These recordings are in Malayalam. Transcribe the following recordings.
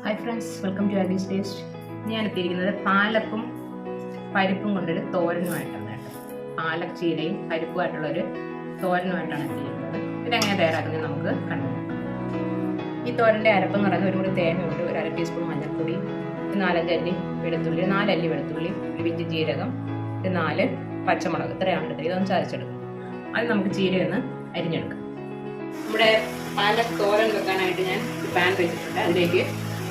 Hi friends, welcome to Aggie's taste. ഞാൻ എത്തിയിരിക്കുന്നത് പാലക്കും പരിപ്പും കൊണ്ടൊരു തോരനുമായിട്ടാണ് കേട്ടോ. പാലക് ചീരയും പരിപ്പുമായിട്ടുള്ളൊരു തോരനുമായിട്ടാണ് എത്തിയിരിക്കുന്നത്. ഇതെങ്ങനെ തയ്യാറാക്കുന്നത് നമുക്ക് കണ്ടു. ഈ തോരൻ്റെ അരപ്പെന്ന് പറയുന്നത് ഒരു കൂടി തേങ്ങയുണ്ട്, ഒരു 1/2 ടീസ്പൂൺ മഞ്ഞൾപ്പൊടി, 4-5 അല്ലി വെളുത്തുള്ളി, 4 അല്ലി വെളുത്തുള്ളി, ഒരു പിഞ്ച് ജീരകം, 4 പച്ചമുളക്, ഇത്രയാണ് എടുത്തത്. ഇതൊന്ന് ചതച്ചെടുക്കും. അത് നമുക്ക് ചീരയൊന്ന് അരിഞ്ഞെടുക്കാം. നമ്മുടെ പാലക് തോരൻ വെക്കാനായിട്ട് ഞാൻ ഒരു പാൻ വെച്ചിട്ടുണ്ട്. അതിലേക്ക്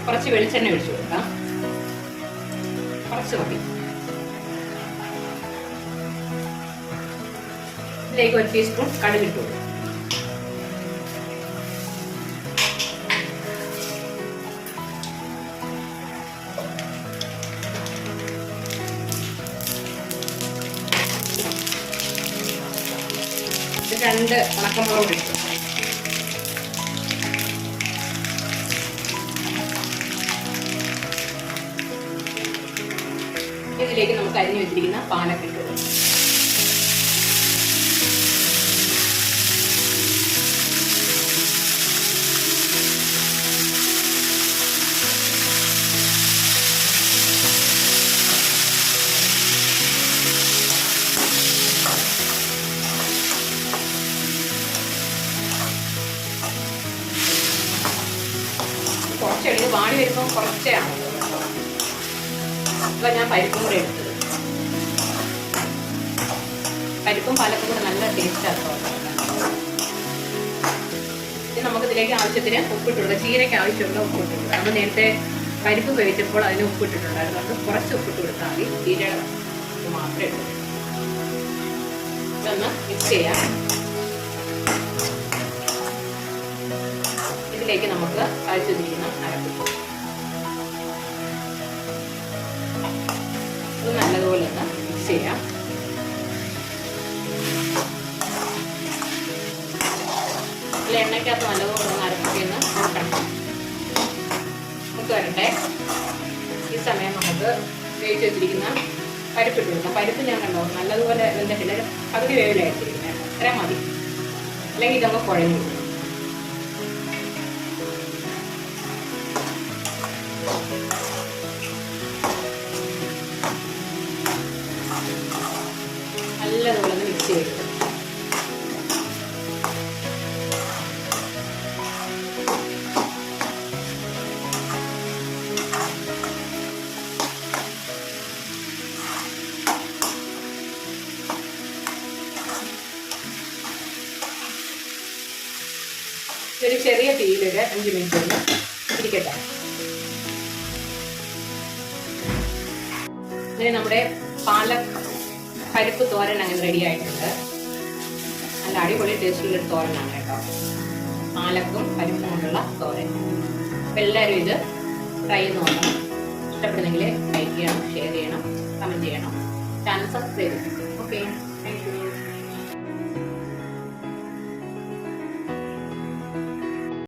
കുറച്ച് വെളിച്ചെണ്ണ ഒഴിച്ചു കൊടുക്കാം. കുറച്ച് മതി. ഇതിലേക്ക് 1 ടീസ്പൂൺ കടുക് ഇട്ടു കൊടുക്കും. ഇത് 2 ഉണക്കമുളക് ഇട്ടു. ഇതിലേക്ക് നമുക്ക് അരിഞ്ഞു വെച്ചിരിക്കുന്ന പാലക് ഇട്ട് കൊടുക്കും. കുറച്ചെടുത്ത് വാടി വരുമ്പോൾ കുറച്ചാണ്. ഇപ്പൊ ഞാൻ പരിപ്പും കൂടെ എടുത്തത്. പരിപ്പും പാലക്കും കൂടെ നല്ല ടേസ്റ്റ് ആക്കും. ഇനി നമുക്ക് ഇതിലേക്ക് ആവശ്യത്തിന് ഉപ്പിട്ടുള്ളത്, ചീരയ്ക്ക് ആവശ്യമുള്ള ഉപ്പിട്ടുള്ളത്. നമ്മൾ നേരത്തെ പരിപ്പ് വേവിച്ചപ്പോൾ അതിന് ഉപ്പിട്ടിട്ടുണ്ടായിരുന്നു. അത് കുറച്ച് ഉപ്പിട്ട് കൊടുത്താൽ മതി. ചീരയുടെ ഉപ്പ് മാത്രമേ ഉള്ളൂ. ഇതൊന്ന് മിക്സ് ചെയ്യാം. ഇതിലേക്ക് നമുക്ക് കഴിച്ചിരിക്കുന്ന അരപ്പ് നല്ലതുപോലെ ഒന്ന് മിക്സ് ചെയ്യാം. അല്ല, എണ്ണയ്ക്കകത്ത് നല്ലതുപോലെ ഒന്ന് അരപ്പൊക്കെയൊന്ന് നോക്കണം. നമുക്ക് വരട്ടെ. ഈ സമയം നമുക്ക് വേവിച്ച് വെച്ചിരിക്കുന്ന പരിപ്പിട്ട് കൊടുക്കാം. പരിപ്പ് ഞാൻ കണ്ടോ നല്ലതുപോലെ വെന്തിട്ടില്ല, പകുതി വേവിലായിട്ടിരിക്കുന്നത്. അത്ര മതി, അല്ലെങ്കിൽ ഇതൊക്കെ കുഴഞ്ഞു പോകും. നല്ലതുപോലെ ഒന്ന് മിക്സ് ചെയ്ത് ഒരു ചെറിയ തീയിലൊരു 5 മിനിറ്റ് ഒന്ന് ഇരിക്കട്ടെ. ഇനി നമ്മുടെ പാലക് പരിപ്പ് തോരൻ അങ്ങനെ റെഡി ആയിട്ടുണ്ട്. നല്ല അടിപൊളി ടേസ്റ്റുള്ളൊരു തോരനാണ് കേട്ടോ. പാലക്കും പരിപ്പും കൊണ്ടുള്ള തോരൻ. അപ്പം എല്ലാവരും ഇത് ട്രൈ ചെയ്ത് നോക്കണം. ഇഷ്ടപ്പെടുന്നെങ്കിൽ ലൈക്ക് ചെയ്യണം, ഷെയർ ചെയ്യണം, കമൻറ്റ് ചെയ്യണം, ചാനൽ സബ്സ്ക്രൈബ് ചെയ്യണം. Okay, thank you.